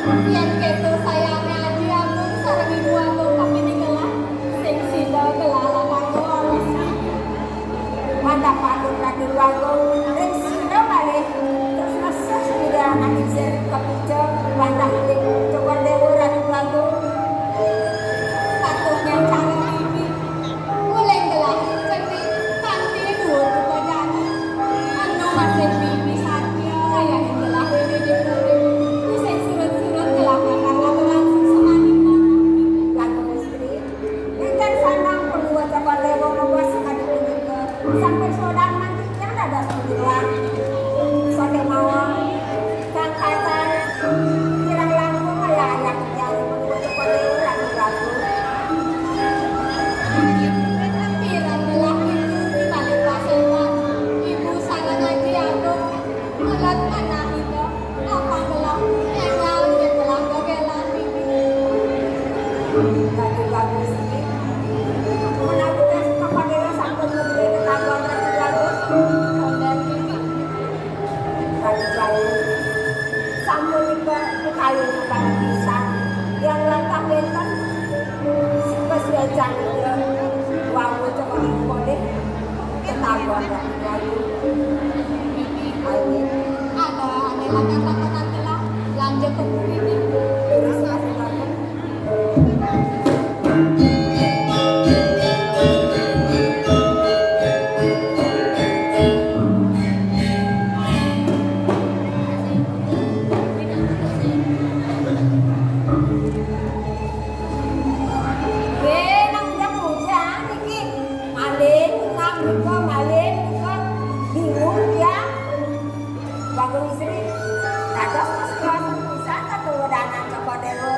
Yen keto sayane aji aku sareng ibu aku kepini kelah sing sida kelala kanggo alus. Mata patut lagi aku ring sida malih terus mesah sudah anak izin kepijo wantah ing coba dewe radu aku Patuhnya cara bibi mulai kelah cekti kanti dhuwur kepajane. Anu masih bibi satya sayang kelah rene dhewe. Wis surut-surut kelah bakal langsung semaning lagu istri ingkang sanang perlu coba dewe ngebos kadi punika sampai sodang nanti yang ada sebulan sate mawon kang kata kirang langkung layak yang perlu coba dewe lagu-lagu Pirang kelah ibu dibalik pasewan. Ibu sareng aji aku mulat anak itu apa kelah yang lalu kelah kegelan bibi. lagu-lagu istri menabuhkan kepada sampun memberi ketahuan lagu-lagu Dan bibi lagu-lagu sampun iba kayu kepada pisang yang langkah benten kesuajan itu wangu coba boleh ketahuan lagu-lagu ayo ada latar-lataran kelah lanjut ke bibi. terus lagu-lagu nang jam hujan iki malin ngamriko malin kok bingung ya bagus istri dados mas kelas bisa keturunan coba dewe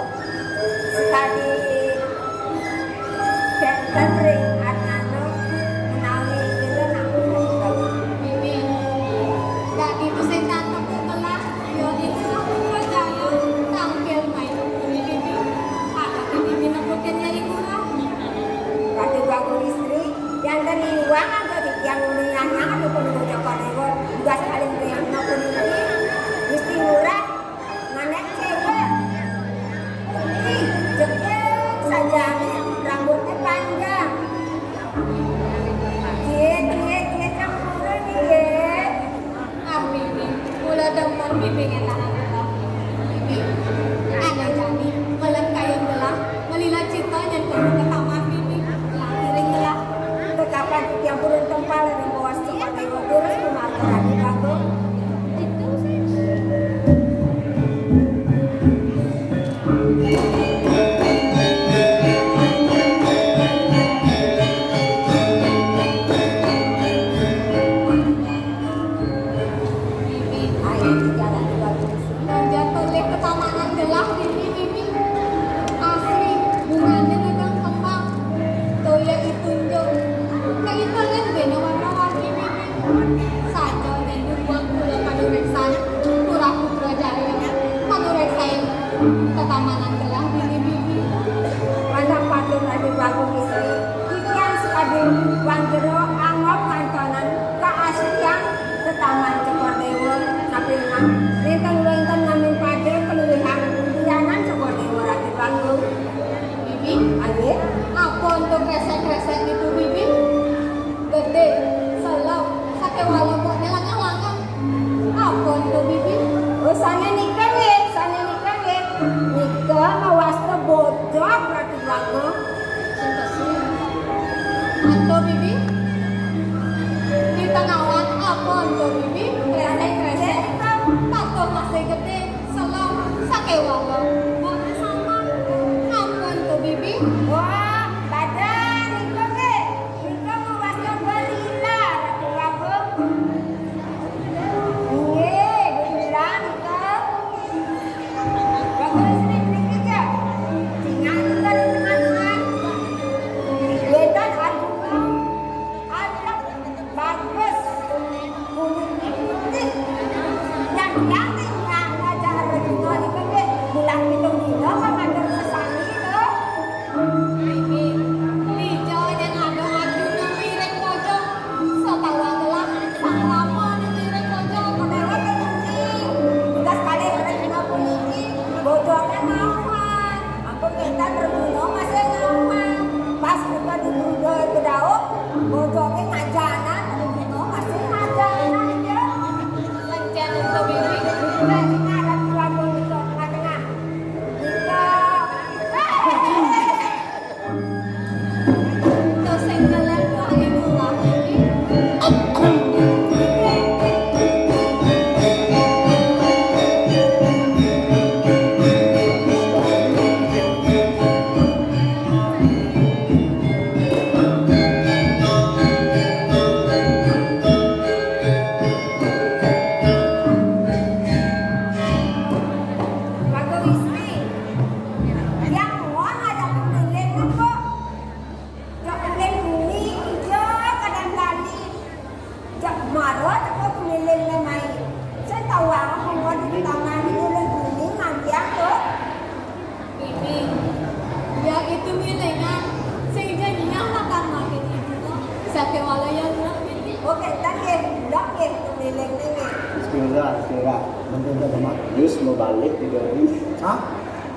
Yus mau balik di Dori. Hah?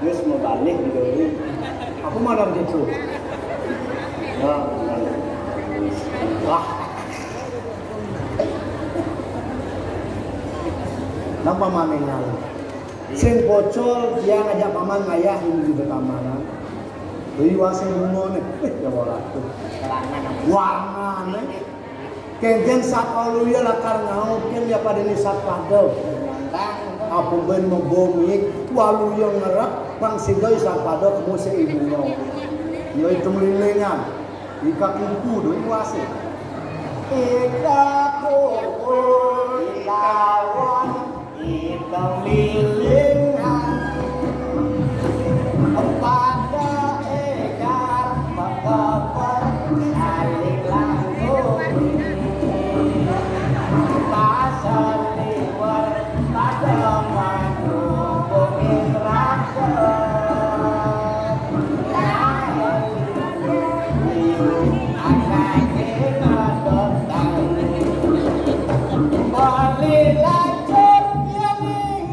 Yus mau balik di Dori. Aku mana gitu? Wah. Nang paman ngal. Sing bocor dia ngajak paman ngayah ini di keamanan. Deui wase ngomong ya ora tuh. Warna Kenjen saat aluya lakar ngau ken ya pada ni sat pado. Apa ben membomik waluya ngerap pang sigay sat pado kemu se ibu no. Yo itu melilingan. Ika kuku deui wase. Ika kuku lawan ika lilingan. Pada ekar bakapar saling langkung. Pasal liwar pada madu bukit rakyat. Akan kita datang. Bali lanjut yang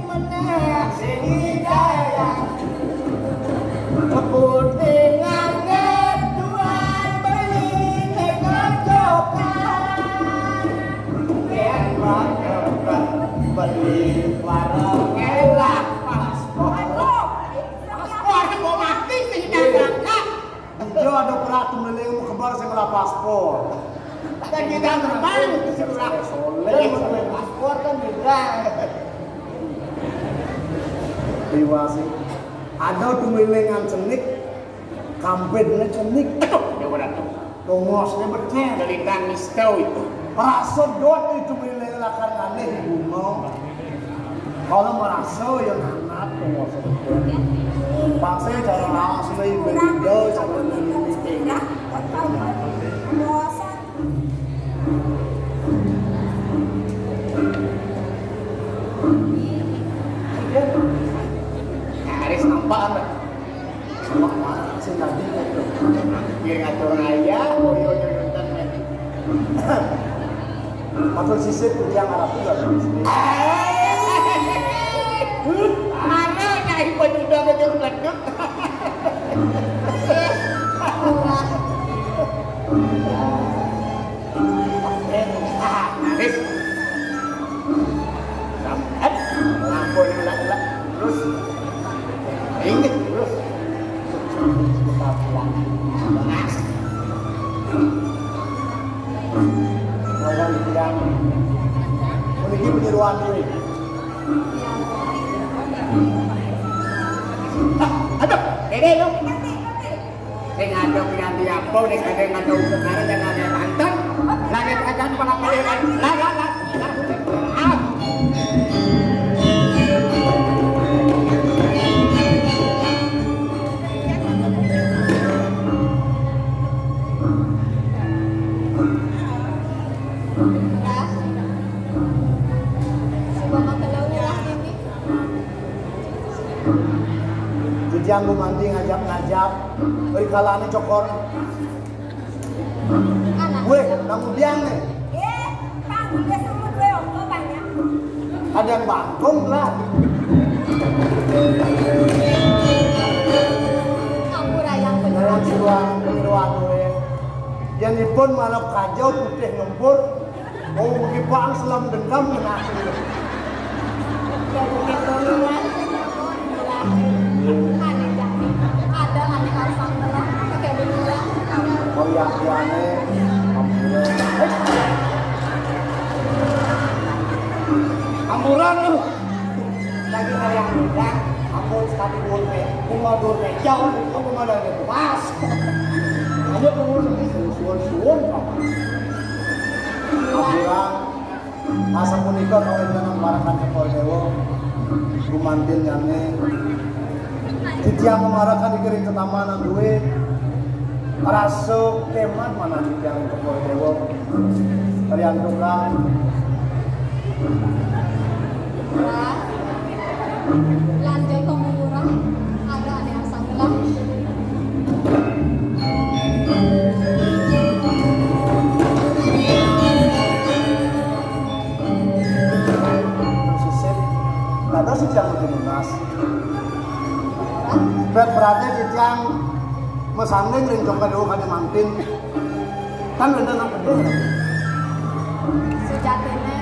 menang sini jaya. Keputingan Tuhan beli kecocokan. Yang makan beli warung elak paspor. Paspor mau mati sih dagang. Dia ada peratu meleng mau kebar saya ngelah paspor. Dan kita terbang itu sebelah soleh. Paspor kan juga. Diwasi. Ada tumilingan cenik, kampetnya cenik. Ya udah tuh. Tongosnya beteng. Kelintang mistau itu. Merasa dot itu milingan akan aneh bunga. Kalau merasa yang anak tongosnya beteng. Paksa cara langsung berindo cara menikmati. Haris nampak apa? Mak mana sih tadi itu? Dia ngatur ayah, boyo nyontan men. Atau sisip yang Arab juga. Mana nyai penyuda betul leduk. Haris. Sampai lampu elak-elak terus. Ingat terus. Kita pulang. Benas. Lawan yang memiliki penyeruan diri. Aduh, dede lu. Saya ngajak pinanti apa, nih kadang ngajak sekarang dan ada mantan. Lagi akan pada pilihan. Lah. Yang gue mandi ngajak, beri kalanya cokor. Gue, namun biang nih. Panggil dia semua gue oke banyak. Ada yang bangkong lah. Yang penyeruan gue. Yang pun malam kacau putih ngempur. Mau bagi bang selam dendam menasih. Ya begitu kan. Ada aneh asam lah pakai bendera. Oh ya aneh. Amburan lu. Lagi yang muda, aku sekali durme, cuma durme jauh, aku malah ada pas. Ayo pengurus suun-suun apa? Amburan, masa punika kau dengan barakan kepol dewo, gumantin nyane. Titiang memarakan dikirim ke tamanan duit, raso keman mana titiang kepol dewo, kalian tukang. Lanjut pemurah ada aneh asam gelang. Bet berarti yang mesanding ring jong kedua kali mantin. Kan bener nak kedua. Sejatinya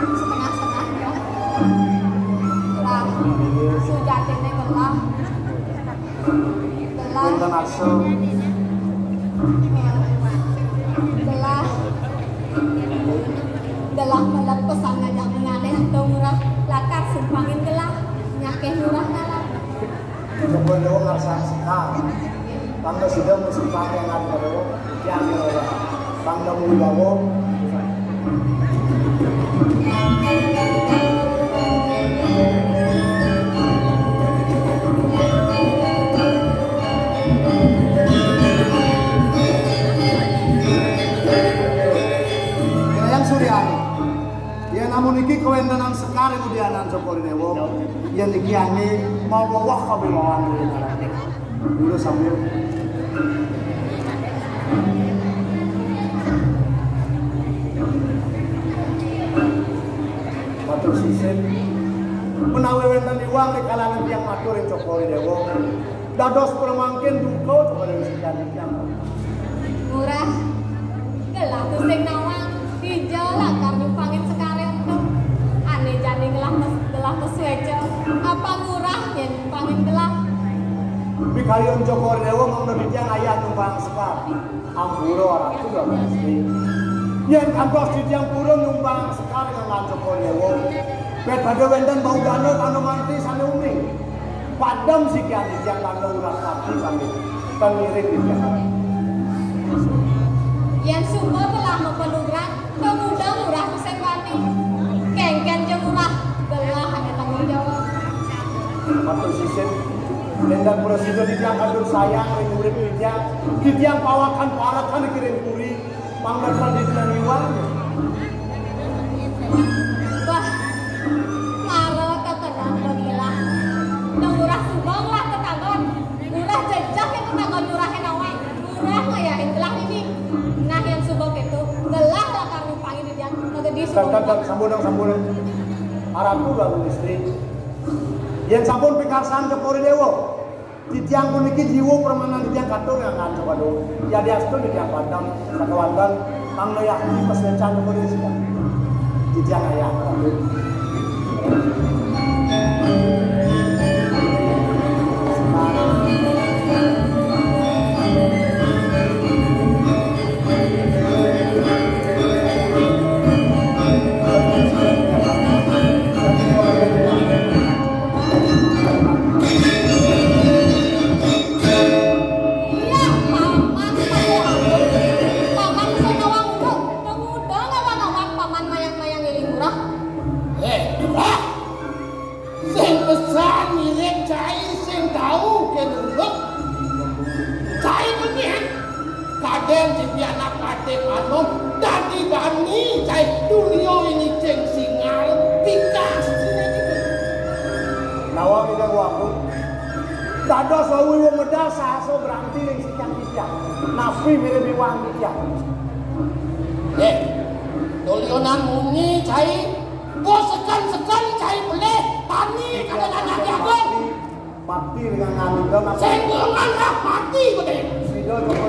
setengah-setengah ya. Lah, sejatinya gelah. Benten asal. Gelah melek pesan ngajak menganeh atau murah lakar sumpangin gelah nyakeh murah kalah. Coba dewa ngerasa sekali. Tangga sudah musim pakai nggak dewa yang dewa. Tangga mulu bawa. Namun iki kewenangan sekali kemudianan Joko Dewo yang dikiani mau bawa kabilawan dulu sambil matur sisin menawi wonten iwang di kalangan tiyang matur ing Joko Dewo dados permangkin duka Joko Dewo sekali tiyang murah gelah tuh sing nawang dijelak karena pangin sekarang aneh jadi gelah kesueco apa murah yang pangin gelah bikayon Joko Dewo menurutnya ayah nyumbang sekali amburo orang itu gak pasti yang kampus di tiang pura nyumbang sekali dengan Joko Dewo bet pada wenten bau danau kano mantri sana umi padam sih kian di tiang kano urat kaki sambil pengiring di tiang yang sumber telah mempenugrang pemuda murah kusepati kengken je murah belah hanya tanggung jawab matur sisin dan prosedur di tiang kadur sayang ring urip di tiang pawakan parakan dikirim puri pangkat di tiang iwan wah mara kekenang begilah nang murah subang lah ketanggon murah jejak yang ketanggon murahin awai murah ngayahin gelah ini nah yang subang itu gelah lah karena pangin di tiang ngegedi subang sambunang arahku lalu istri yang sampun pikarsan Joko Dewo di tiang puniki jiwa permanen di tiang katur yang akan coba do ya di astu di tiang padang sakawandan kang yakni peslecan Joko Dewo di tiang ayah dados wawi wong medal sahaso berarti ning sicang-sicang nafi mirip wang sicang dolionan muni cai bos sekan cai boleh tani kadang anak jagon mati dengan ngandel senggongan lah mati gede sido Joko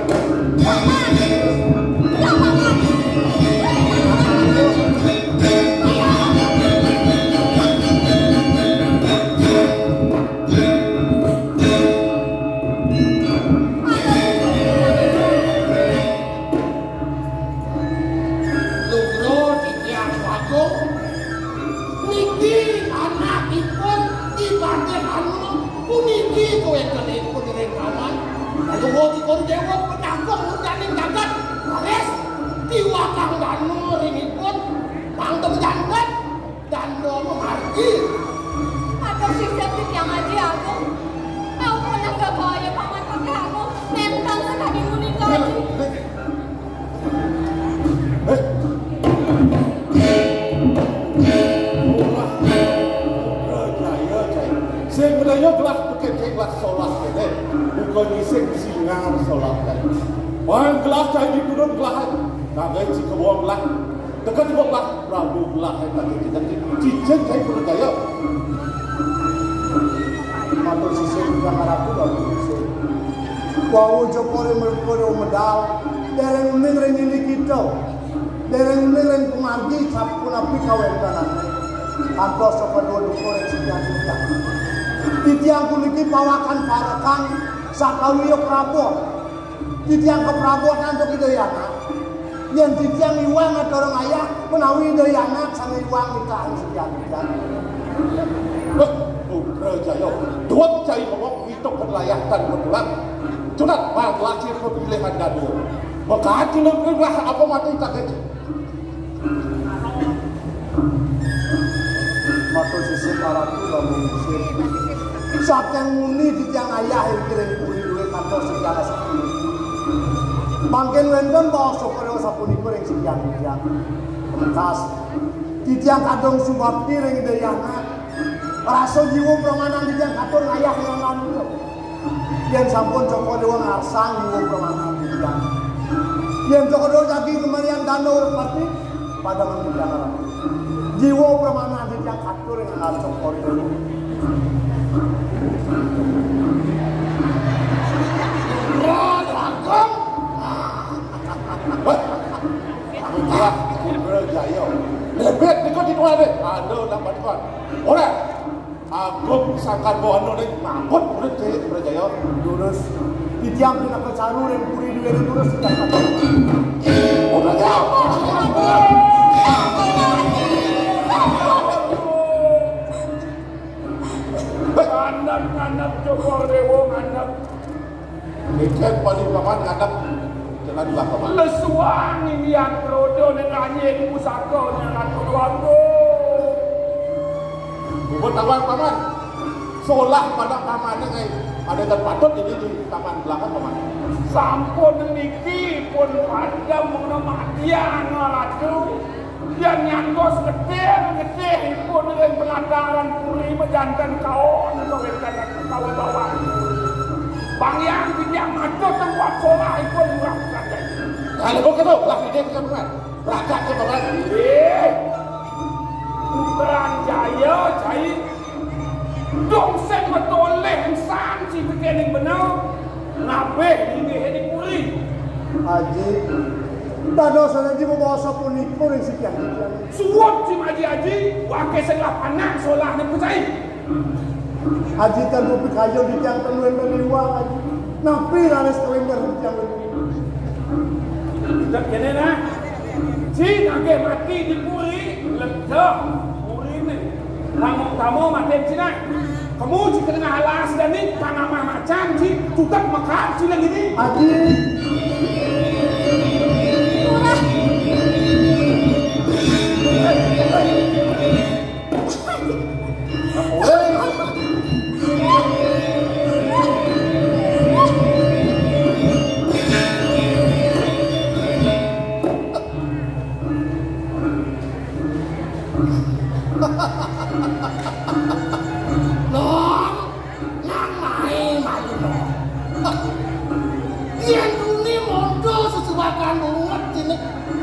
gelas cai di turun gelas nagai si kebawang gelas dekat di bawah Prabu gelas yang tadi kita cicen cai percaya yang aku lalu bisa. Wau Jokowi merkoro medal, dereng neng ini kita, dereng neng pemargi sapun api kawen kanan. Kantor sekedua korek sekian sekian. Titiang kuliki pawakan parakan sakawiyo Prabowo. Titiang ke Prabowo nanti kita ya. Yang titiang iwang atau orang ayah menawi dayana sama iwang kita sekian sekian. Jaya, dua cai ngomong itu kelayatan berulang. Sunat lagi pemilihan dadu. Maka lah apa mati tak kecil. Matu sisi karatu lalu sisi. Saat yang muni di tiang ayah yang kira puri dua kantor segala sepuluh. Mungkin wendon bawa sokoro sapuni kurang sekian sekian. Kementas. Di tiang kadong subab piring dayana. Rasa jiwa permanan di tiang katur ayah yang lalu. Yang sampun Joko Dewa ngarsang jiwa permanan di tiang. Yang Joko Dewa lagi kemarian danau repati pada menunjukkan jiwa permanan di tiang katur yang ngarsang Joko Dewa. Rangkong. Wah, berjaya. Lebet dikot di luar deh. Aduh, dapat kuat. Orang. Aku sangkan bahwa anu mabut urut cek berjaya Lurus Titiang kena kecaru dan puri dua lurus sudah kata udah jauh Anak-anak Joko Dewa anak Ikan paling paman anak jangan dua paman lesuang ini yang rodo dan anjing pusaka dengan keluarga buat paman solah pada paman ini ada dan patut ini di taman belakang paman sampun niki pun pada mengematian ngalatu yang nyangkos gede pun dengan pelanggaran puri menjantan kawan kawan bawah bang yang tidak maju tempat solah pun melakukan kalau begitu lah ide kita bukan berangkat ke paman Terang jaya cai dongseng metoleh san si pekening benar ngabeh ini hedi puri Haji Dado sana ji membawa sapun ikur yang sekian suap si maji haji wake senglah panang solah ni pucai Haji tan kopi kayu di tiang tenuan meliwang Haji napi laris kelingkar di tiang tak kene nah si nage mati di puri ledak puri ni langok tamu mati cina kamu jika dengan halas dan ni panama macam si tutak makan sila gini Haji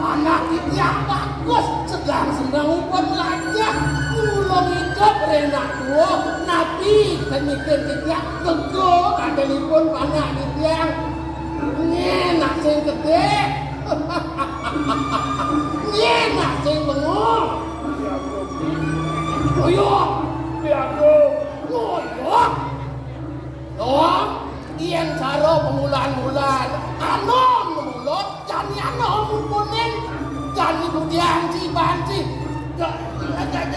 anak yang bagus sedang pun belajar ulung hidup renak tua nabi kenikin kita teguh kadelipun panak ditiang ini nak sing gede ini nak sing bengong Loyok Agung Loyok Loyok yang cara pemulaan-mulaan anom mulut jani anom mumpulin jani budian si banci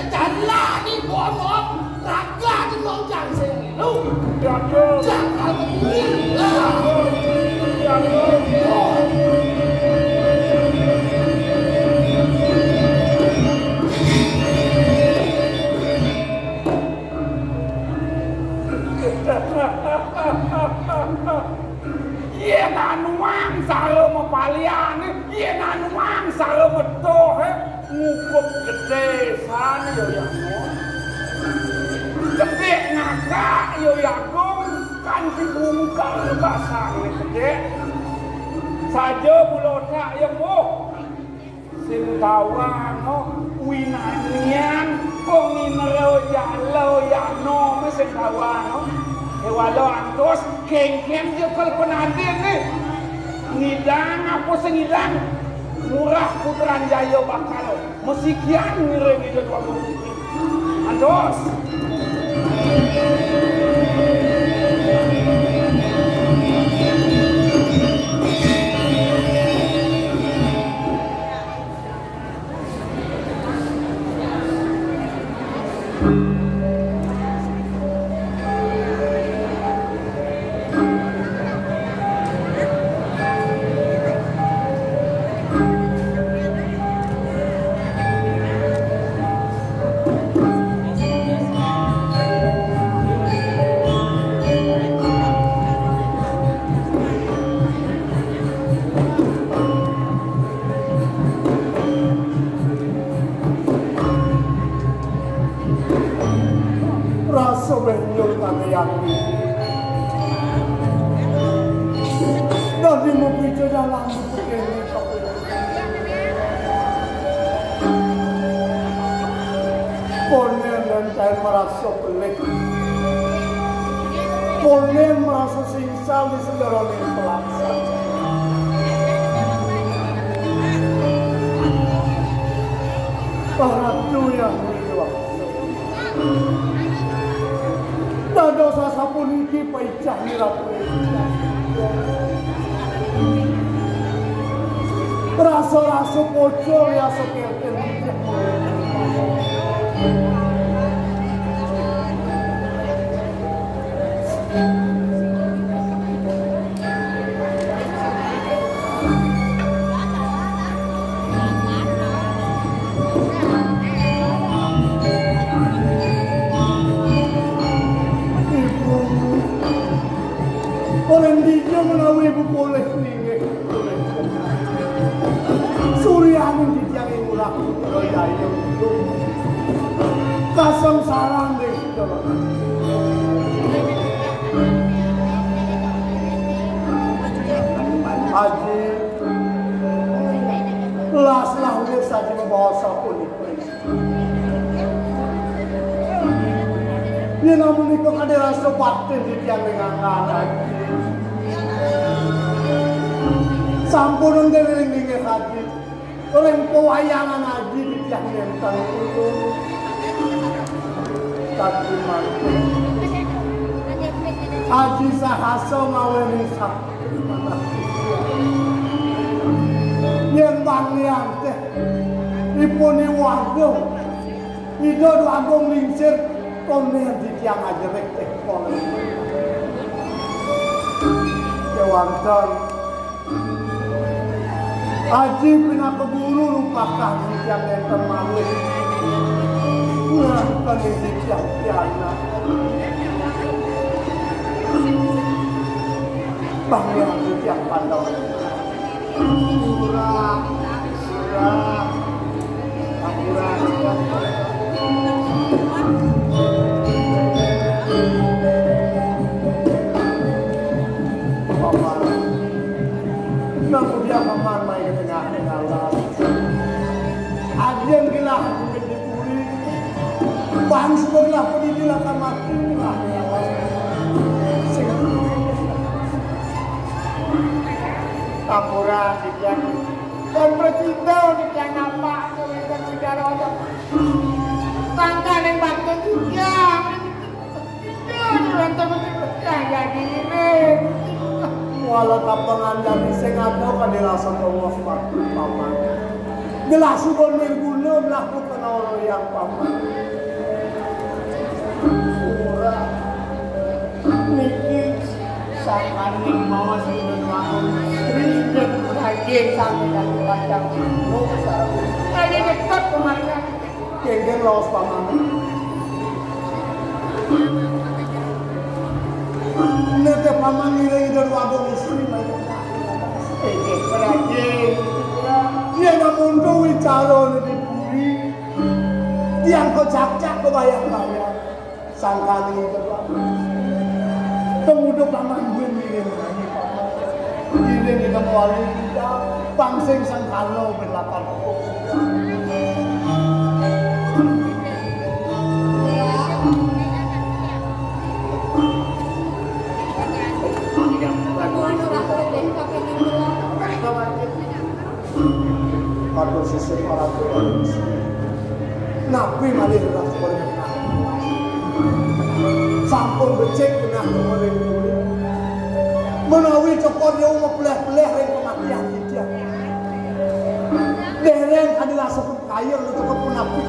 jalan ni bonok raga di lonjang selu jangan begini Iya nanuang saro mapalian, iya nanuang saro medoh, ngukup gede sana yo yango, gede ngakak yo yagung, kan dibungkal basang gede, saja bulota yang boh, sintawang winanian, kongin lo ya no, mesintawang. Walau antos kengkem dia kalau penadin nih ngidang apa sengidang murah Putran Jaya bakal mesikian ngiring itu dua musik antos Sebenarnya kami yakin dari membicara dalam begini Ponen dan saya merasa pelik Ponen merasa singsal di seluruh pelaksan Ratu yang berkuasa dosa sapuniki paicah nirapure rasa-rasa bocor ya sekerten Orang dia menawi ibu boleh nih, Suryani di tiang murah, roda yang itu, kasang sarang deh, Haji, las udah saja membawa sapun itu. Ini namun itu ada rasa batin di tiang dengan Haji. Sampun ngeling nge hati, orang pewayangan haji di tiang mentang itu, tapi mampu. Haji sahasa ngawini sakti mana? Yang banglian teh, ipuni wadung, itu wadung lincir, komer di tiang aja teh komer. Kewantan. Haji pina keburu lupakan yang termalu. Bukan ini tiap-tiana. Panggil tiap pandang. Surah. Namun dia paman main ke tengah-tengah laut. Ajian gila mungkin dipuri. Bang sebelah pun dilakukan mati. Kapura dikian. Dan bercinta dikian apa? Dan bicara apa? Tangga yang bangga dikian. Dikian jadi ini. Walau kapangan dari sengaja kan dirasa Allah waktu paman. Gelas ubon berguna melakukan orang yang paman. Surah niki sakaning mawa sinun mahun rindet rajin sampai dan kacang nusa. Tadi dekat kemarin. Kengken laos paman. Nete paman nilai dari wadong istri banyak. Perajin, dia nggak mundur calon di bumi. Dia kocak-cak kebayang-bayang. Sangkali itu kemudian paman gue miring lagi paman. Miring kita melalui kita, pangsing sangkalo berlapan. Kado sisir orang tua Nabi malih ras koreng sampun becek genah koreng menawi cokor yo mepeleh-peleh ring kematian dia dereng adalah sebut kaya lu cukup munafik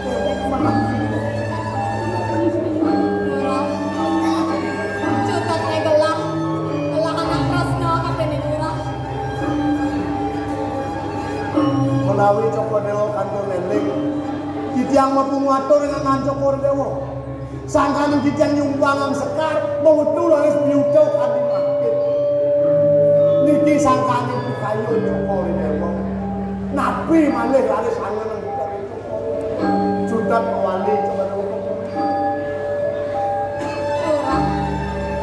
dereng munafik cukup gelah anak Krasna katene murah menawi cokor dewa kantor leleng kitiang mapung ngatur dengan cokor dewa sangkan kitiang nyumbangan sekar mau tulis biutau kadi makin niki sangkan itu kayu cokor dewa nabi malih harus angin kita cokor sudah mewali cokor dewa murah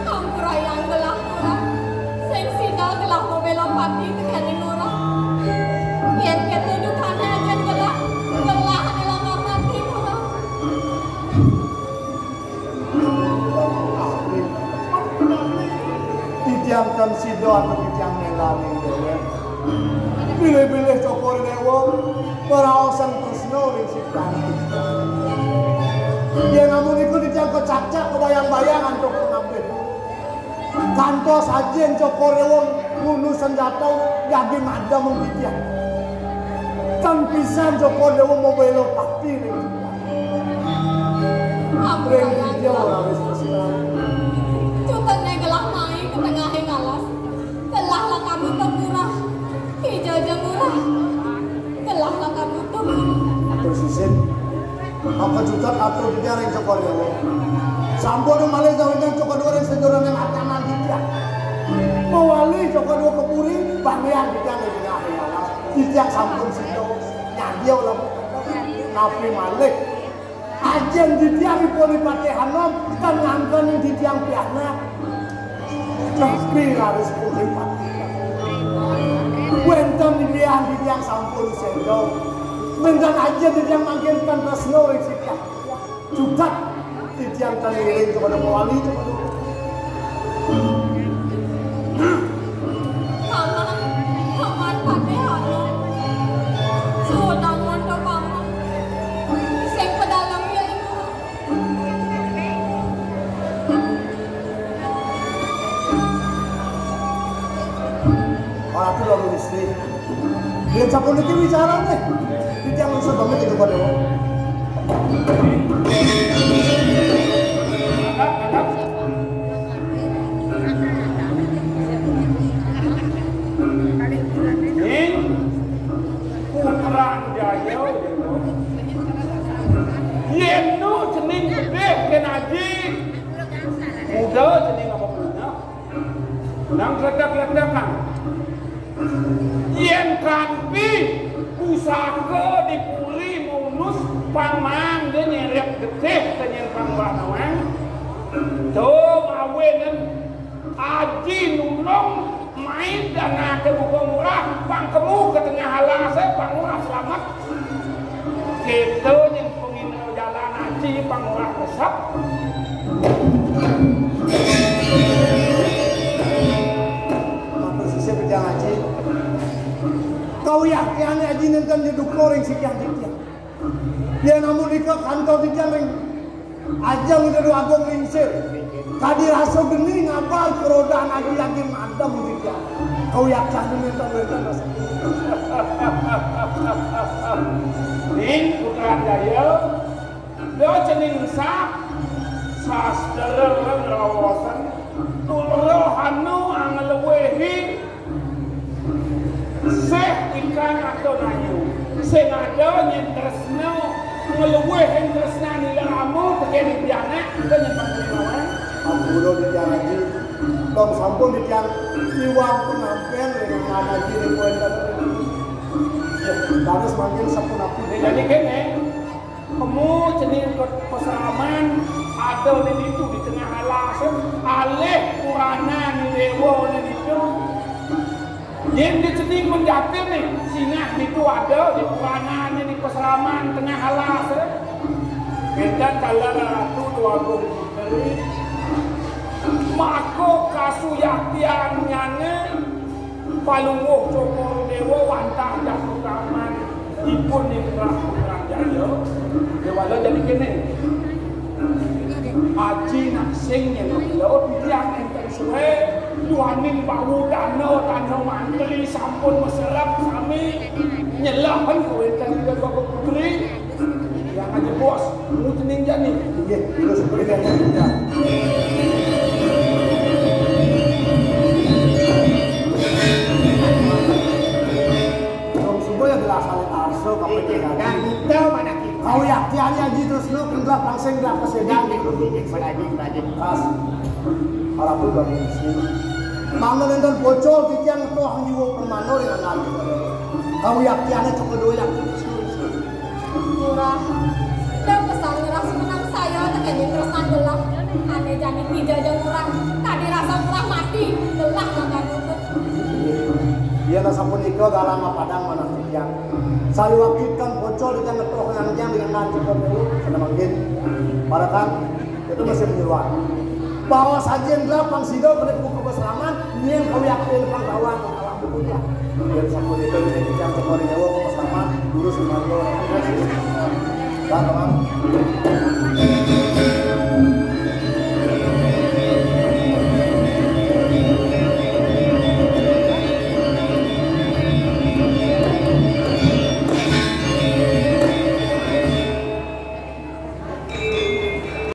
ampura yang gelah murah sing sida gelah mau belok pati tekane murah yen ketudukan aja gelah adalah mati murah titiang kan sido atau titiang melani dewa pilih-pilih cokor dewa perawasan tresno ring sikang dia namun itu titiang kecacak kebayang-bayangan cokor nabi kantos ajen cokor dewa bunuh senjata gagi mada menggitian kan pisan cokor dewa mau belok pati ring sikang ring dia orang wis tersilang cukup gelah naik ke tengah alas gelahlah kamu murah hijau murah gelahlah kamu atau sisin apa juga atau dia ring cokor dewa sampun malih jauh-jauh cokor dewa ring sejoran yang ataman dia mewali cokor dewa kepuri bagian dia ring tengah alas titiang sampun sido nyadiau lah nabi malih ajen ditiang ipun ipate hanom kan ngangkon ditiang piana tapi harus pulih pati wenten ditiang sampun sendo menjan ajen ditiang mangkinkan tresno ring sikang judat ditiang taniring kepada mewali kepada Paman pate hanom sudah mondo paman sing pedalam ya ibu orang itu lalu istri dia sampun itu bicara nih ditiang unsur banget itu pada dewa putra jaya yenu cening gede kenaji muda cening apa punya nang ledak-ledakan yen kanpi pusaka dipuri munus pamang dia nyerep getih kenyen pangwanawang do awenen aji nulung main dan ke buka murah pangkemu ke tengah halas pangurah selamat kita yang penginau jalan aji pangurah resap apa sisi berjalan aji kau yakin aji nonton jeduk loring sikian sikian dia namun ikut kantor sikian ring aja udah dua agong lingsir tadi rasa geni ngabar kerodaan aji yakin madam sikian kau yakin nonton rasa ning putra jaya dia cening sak sastra rawasan rohanu anglewehi seh ikan atau nayu sing ada yang tresno ngelewehin tresna nilaramu tekeni piana penyembang limawan aku udah ditiang aji dong sampun ditiang iwang pun nampen dengan aji ring poin harus manggil sampun aku jadi kene kamu cening peseraman ada di situ di tengah alasan alih kurana ni dewa ni itu yang di cening menjatuh nih singa itu ada di kurana ni di peseraman tengah alasan kita kalah ratu dua gong mako kasuyatian nyane Palungguh Cokoro Dewa wantah dah rekaman ipun ikrah Putra Jaya Dewala jadi kene Aji nak sing yang laut tiang enten suhe Tuanin bau danau tanah mantri sampun meserap kami nyelahan kau enten kita bapak putri yang aja bos mu tening jani iya terus berikan ya kau ya tiada gitu seno kendak langsung dah kesedang itu lagi kas harap tu kami sini mana nonton bocor tiang tu hang jiwa permano dengan lagi kau ya tiada cukup dua yang Murah dan pesan ngeras menang saya tekan terus nandelah aneh jadi tidak murah tadi rasa murah mati delah makan nutut dia nak sampun ikut dalam padang mana tiang saya waktukan bocor di tengah toh yang dengan nanti dulu karena mungkin pada kan itu masih menyeruak bahwa sajian lapang sido pada buku keselamatan ini yang kau yakin depan kawan kawan bukunya biar sampun itu yang cemori nyawa keselamatan dulu semuanya dan teman